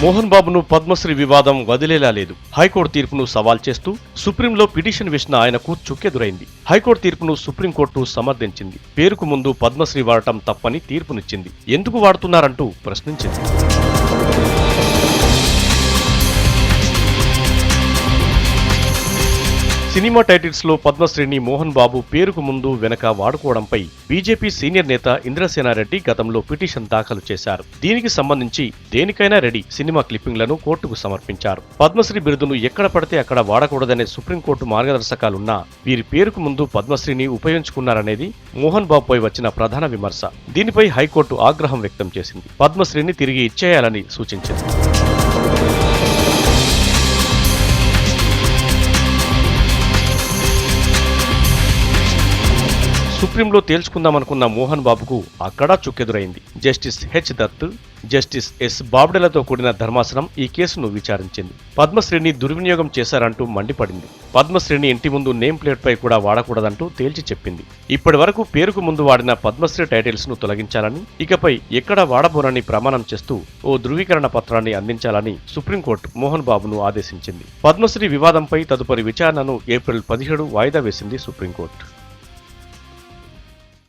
మోహన్ బాబును పద్మశ్రీ వివాదం వదిలేలా లేదు. హైకోర్టు తీర్పును సవాల్ చేస్తూ సుప్రీంలో పిటిషన్ వేసిన ఆయనకు చుక్కెదురైంది. హైకోర్టు తీర్పును సుప్రీంకోర్టు సమర్థించింది. పేరుకు ముందు పద్మశ్రీ వాడటం తప్పని తీర్పునిచ్చింది. ఎందుకు వాడుతున్నారంటూ ప్రశ్నించింది. సినిమా టైటిల్స్ లో పద్మశ్రీని మోహన్ బాబు పేరుకు ముందు వెనక వాడుకోవడంపై బీజేపీ సీనియర్ నేత ఇంద్రసేనారెడ్డి గతంలో పిటిషన్ దాఖలు చేశారు. దీనికి సంబంధించి దేనికైనా రెడీ సినిమా క్లిప్పింగ్లను కోర్టుకు సమర్పించారు. పద్మశ్రీ బిరుదును ఎక్కడ పడితే అక్కడ వాడకూడదనే సుప్రీంకోర్టు మార్గదర్శకాలున్నా వీరి పేరుకు ముందు పద్మశ్రీని ఉపయోగించుకున్నారనేది మోహన్ బాబుపై వచ్చిన ప్రధాన విమర్శ. దీనిపై హైకోర్టు ఆగ్రహం వ్యక్తం చేసింది. పద్మశ్రీని తిరిగి ఇచ్చేయాలని సూచించింది. సుప్రీంలో తేల్చుకుందామనుకున్న మోహన్ బాబుకు అక్కడా చుక్కెదురైంది. Justice H Dutt, justice S బాబ్డేలతో కూడిన ధర్మాసనం ఈ కేసును విచారించింది. పద్మశ్రీని దుర్వినియోగం చేశారంటూ మండిపడింది. పద్మశ్రీని ఇంటి ముందు నేమ్ ప్లేట్ పై కూడా వాడకూడదంటూ తేల్చి చెప్పింది. ఇప్పటి వరకు పేరుకు ముందు వాడిన పద్మశ్రీ టైటిల్స్ ను తొలగించాలని, ఇకపై ఎక్కడా వాడబోనని ప్రమాణం చేస్తూ ఓ ధృవీకరణ పత్రాన్ని అందించాలని సుప్రీంకోర్టు మోహన్ బాబును ఆదేశించింది. పద్మశ్రీ వివాదంపై తదుపరి విచారణను ఏప్రిల్ 17 వాయిదా వేసింది సుప్రీంకోర్టు.